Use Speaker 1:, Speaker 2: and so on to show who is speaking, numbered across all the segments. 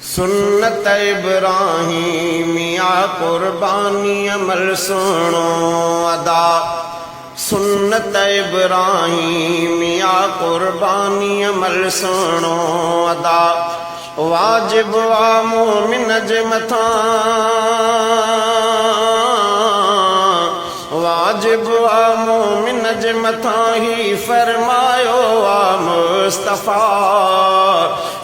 Speaker 1: सुन्नत इब्राहीमिया कुर्बानी अमल सुनो अदा। सुन्नत इब्राहीमिया कुर्बानी अमल सुनो अदा। वाजिब वा मोमिन जे मथा, वाजिब वा मोमिन जे मथा ही फरमायो वा मुस्तफा।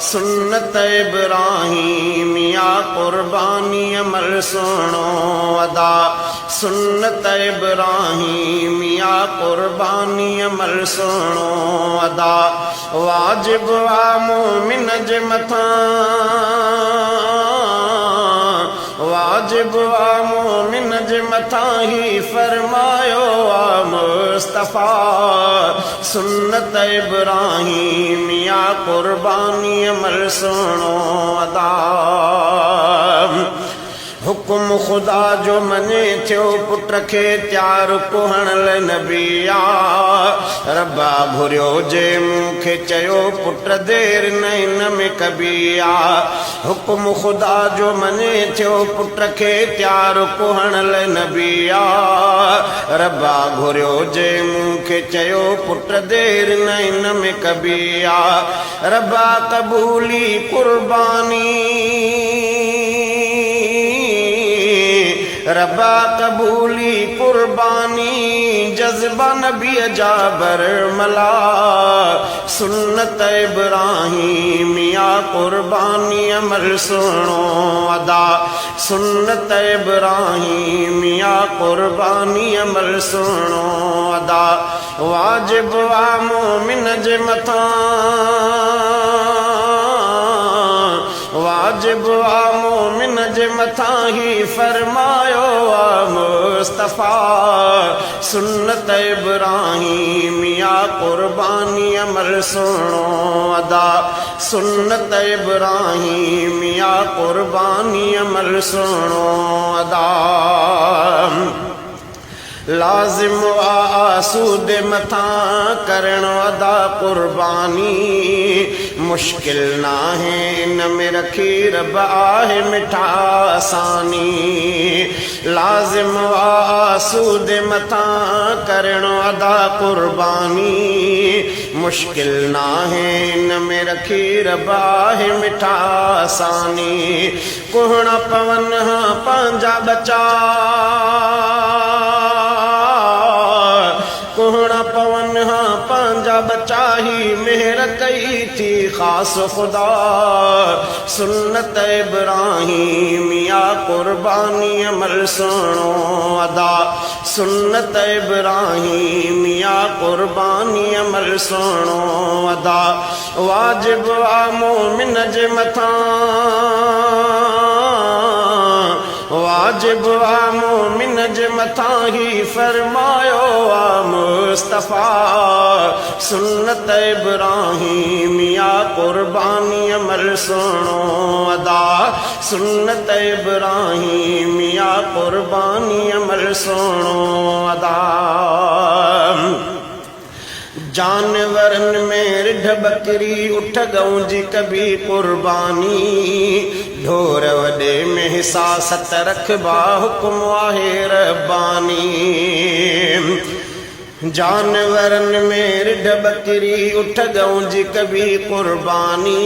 Speaker 1: सुन्नत इब्राहीमिया कुर्बानी अमल सुनो अदा। सुन्नत इब्राहीमिया कुर्बानी अमल सुनो अदा। वाजिब वा मोमिन जे मथा, वाजिब वा मोमिन जे मथा ही फरमायो वा मुस्तफा। सुन्नत इब्राहीमिया कुर्बानी अमल सुनो अदा। हुकुम खुदा जो मने थियो पुट खे त्यार कुहण लाइ नबिया। रब्बा घुरियो जे मूंखे चयो पुट देर न इन में कबिया। हुकुम खुदा जो मने थियो पुट खे त्यार कुहण लाइ नबिया। रब्बा घुरियो जे मूंखे चयो पुट देर न इन में कबिया। रब्बा कबूली कुर्बानी, रब्बा कबूली कुर्बानी जज्बा नबी जा बरमला। सुन्नत इब्राहीमिया कुर्बानी अमल सुनो अदा। सुन्नत इब्राहीमिया कुर्बानी अमल सुनो अदा। वाजिब वा मोमिन जे मथा, वाजिब वा मोमिन जे मथा ही फरमायो वा मुस्तफा। सुन्नत इब्राहीमिया कुर्बानी अमल सुनो अदा। सुन्नत इब्राहीमिया कुर्बानी अमल सुनो अदा। लाजिम वा आसूद मथा करण अदा कुर्बानी। मुश्किल ना है इन में रखी रब आहे मिठा आसानी। लाजिम वा आसूद मथा करण अदा कुर्बानी। मुश्किल ना है इन में रखी रब आहे मिठा आसानी। कुहना पवन हाँ पंजा बचा, कुहना पवन हाँ पंजा बचा ही मेहर कई थी खास खुदा। सुन्नत इब्राहीमिया कुर्बानी अमल सुनो अदा। सुन्नत इब्राहीमिया कुर्बानी अमल सुनो अदा। वाजिब वा मोमिन जे मथा, वाजिब वा मोमिन जे मथा ही फरमायो वा मुस्तफा। सुन्नत इब्राहीमिया कुर्बानी अमल सुनो अदा। सुन्नत इब्राहीमिया कुर्बानी अमल सुनो अदा। जानवरन में रिढ बकरी उठ गऊं जी कभी कुर्बानी। ढोर वडे में हिसा सत रखबा हुक्म आहे रब्बानी। जानवरन में रिढ बकरी उठ गऊं जी कभी कुर्बानी।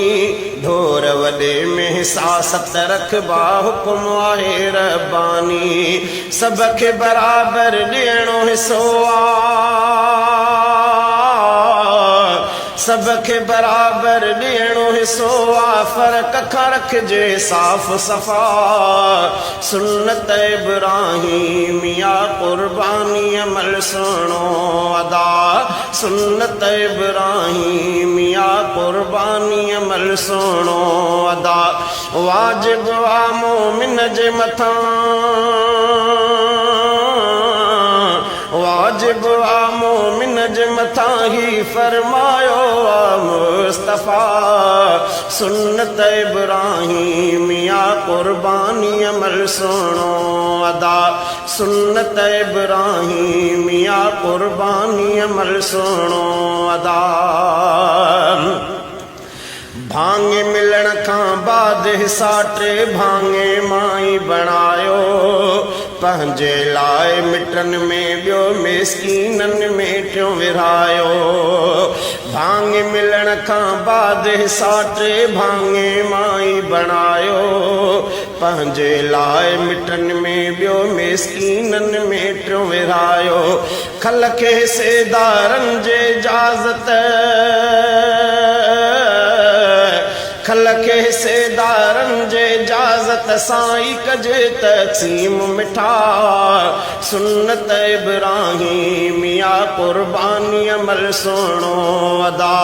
Speaker 1: ढोर वडे में हिसा सत रखबा हुक्म आहे रब्बानी। सबके बराबर ॾियणो हिसो आ, सबके बराबर ॾियणो हिसो आ। फर्क खां रखिजे साफ़ सफ़ा। सुन्नत इब्राहीमिया कुर्बानी अमल सुनो अदा। सुन्नत इब्राहीमिया कुर्बानी अमल सुनो अदा। वाजिब वा मोमिन जे मथा, वाजिब वा मोमिन जे मथा ही फरमायो वा मुस्तफा। सुन्नत इब्राहीमिया कुर्बानी अमल सुनो अदा। सुन्नत इब्राहीमिया कुर्बानी अमल सुनो अदा। भांगे मिलण खां बाद साटे भांगे माई बणायो पंहिंजे लाइ मिटन में ॿियो मिसकीननि में टियों विरायो भांगे मिलण खां बाद साटे भांगे माई बणायो पंहिंजे लाइ मिटन में ॿियो मिसकीननि में टियों विरायो खल खे सेदारनि जे इजाज़त खल खे सेदारनि जे इजाज़त सां ई कजे तक़सीम मिठा सुन्नत इब्राहीमिया क़ुर्बानी अमल सुहिणो अदा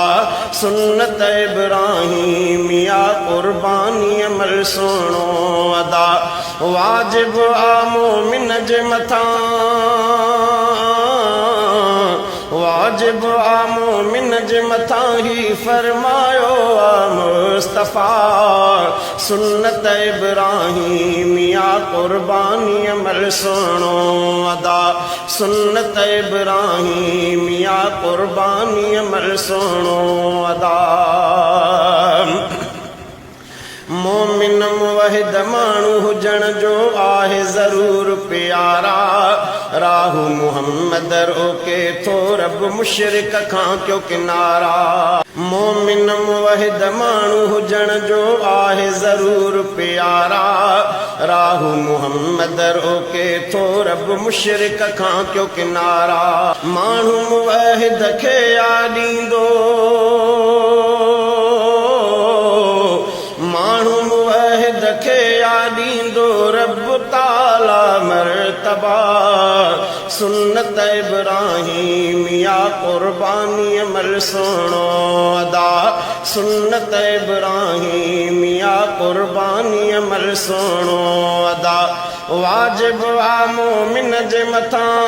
Speaker 1: सुन्नत इब्राहीमिया क़ुर्बानी अमल सुहिणो अदा वाजिब आ मोमिन जे मथां वाजिब आ मोमिन जे मथां ही फरमायो आ मुस्तफ़ा सुन्नत इब्राहीमिया क़ुर्बानी अमल सुहिणो अदा सुन्नत इब्राहीमिया क़ुर्बानी अमल सुहिणो अदा मोमिन मुवहिद माण्हू हुजण जो आहे ज़रूर प्यारा राहु मुहम्मद रोके थो रब मुशरिक खां क्यों किनारा मोमिन मुवहिद माण्हू हुजण जो आहे ज़रूर प्यारा राहु मुहम्मद रोके थो रब मुशरिक खां क्यों किनारा माण्हू मुवहिद खे यादींदो माण्हू मुवहिद खे यादींदो रब ताला मर्तबा सुन्नत इब्राहीमिया क़ुर्बानी अमल सुहिणो अदा सुन्नत इब्राहीमिया क़ुर्बानी अमल सुहिणो अदा वाजिब आ मोमिन जे मथां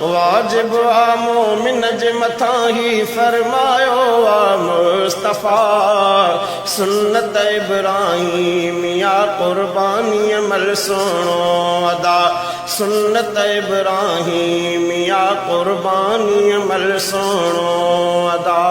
Speaker 1: वाजिब आ मोमिन जे मथां ही फरमायो आ मुस्तफ़ा सुन्नत इब्राहीमिया क़ुर्बानी अमल सुहिणो अदा सुन्नत इब्राहीमिया क़ुर्बानी अमल सुहिणो अदा